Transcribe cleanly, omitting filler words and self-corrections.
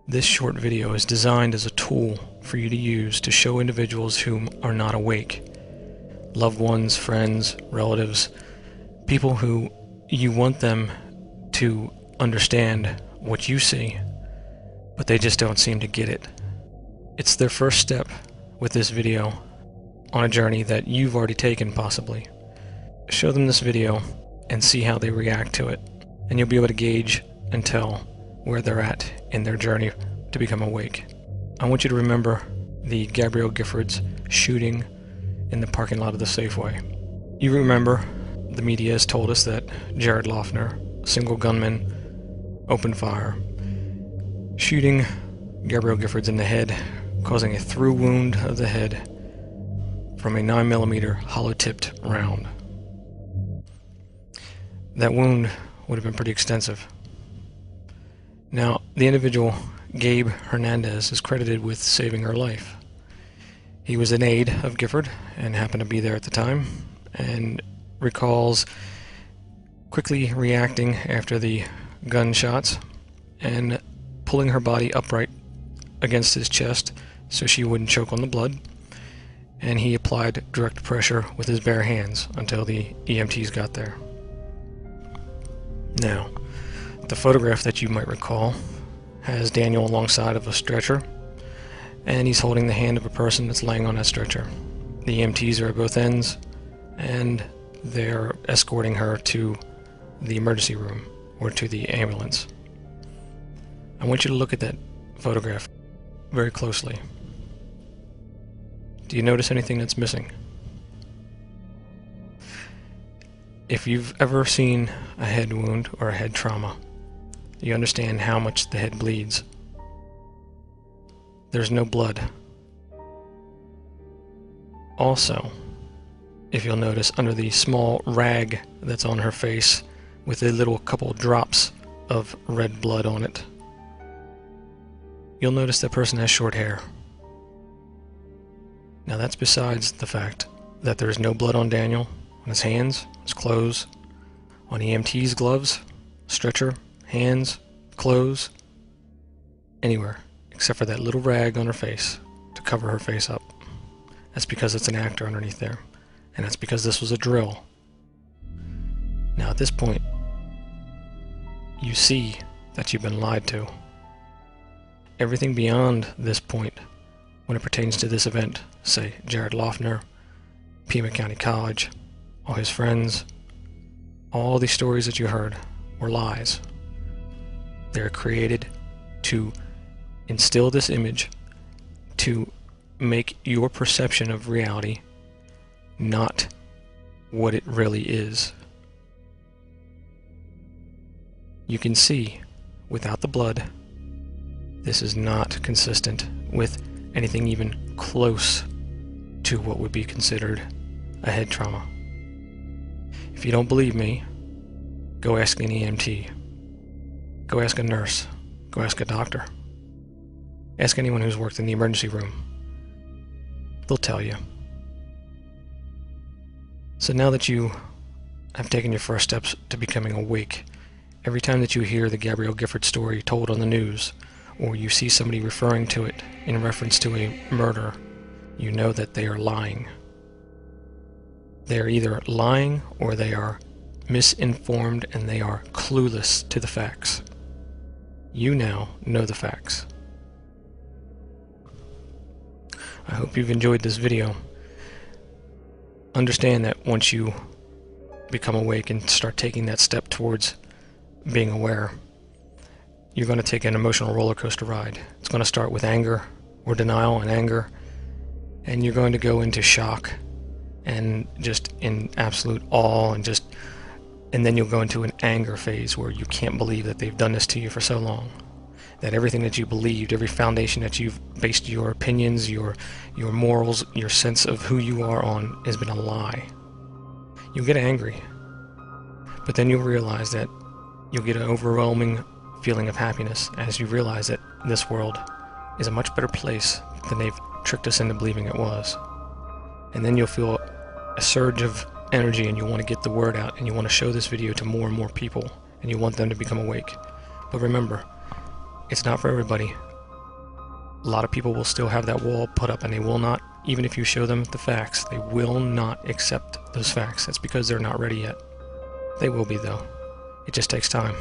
This short video is designed as a tool for you to use to show individuals who are not awake, loved ones, friends, relatives, people who you want them to understand what you see, but they just don't seem to get it. It's their first step with this video on a journey that you've already taken, possibly. Show them this video and see how they react to it, and you'll be able to gauge and tell where they're at in their journey to become awake. I want you to remember the Gabrielle Giffords shooting in the parking lot of the Safeway. You remember the media has told us that Jared Loughner, a single gunman, opened fire, shooting Gabrielle Giffords in the head, causing a through wound of the head from a 9mm hollow-tipped round. That wound would have been pretty extensive. Now, the individual, Gabe Hernandez, is credited with saving her life. He was an aide of Gifford and happened to be there at the time, and recalls quickly reacting after the gunshots and pulling her body upright against his chest so she wouldn't choke on the blood, and he applied direct pressure with his bare hands until the EMTs got there. Now, the photograph that you might recall has Daniel alongside of a stretcher, and he's holding the hand of a person that's laying on that stretcher. The EMTs are at both ends, and they're escorting her to the emergency room or to the ambulance. I want you to look at that photograph very closely. Do you notice anything that's missing? If you've ever seen a head wound or a head trauma, you understand how much the head bleeds. There's no blood. Also, if you'll notice, under the small rag that's on her face with a little couple drops of red blood on it, you'll notice that person has short hair. Now that's besides the fact that there's no blood on Daniel, on his hands, his clothes, on EMT's gloves, stretcher, hands, clothes, anywhere except for that little rag on her face to cover her face up. That's because it's an actor underneath there, and that's because this was a drill. Now at this point, you see that you've been lied to. Everything beyond this point, when it pertains to this event, say Jared Loughner, Pima County College, all his friends, all these stories that you heard were lies. They're created to instill this image to make your perception of reality not what it really is. You can see, without the blood, this is not consistent with anything even close to what would be considered a head trauma. If you don't believe me, go ask an EMT. Go ask a nurse. Go ask a doctor. Ask anyone who's worked in the emergency room. They'll tell you. So now that you have taken your first steps to becoming awake, every time that you hear the Gabrielle Gifford story told on the news, or you see somebody referring to it in reference to a murder, you know that they are lying. They are either lying or they are misinformed and they are clueless to the facts. You now know the facts. I hope you've enjoyed this video. Understand that once you become awake and start taking that step towards being aware, you're going to take an emotional roller coaster ride. It's going to start with anger or denial and anger, and you're going to go into shock and just in absolute awe, and then you'll go into an anger phase where you can't believe that they've done this to you for so long, that everything that you believed, every foundation that you've based your opinions, your morals, your sense of who you are on has been a lie. You'll get angry, but then you'll realize that you'll get an overwhelming feeling of happiness as you realize that this world is a much better place than they've tricked us into believing it was. And then you'll feel a surge of energy, and you want to get the word out, and you want to show this video to more and more people, and you want them to become awake. But remember, it's not for everybody. A lot of people will still have that wall put up, and they will not, even if you show them the facts, they will not accept those facts. That's because they're not ready yet. They will be, though. It just takes time.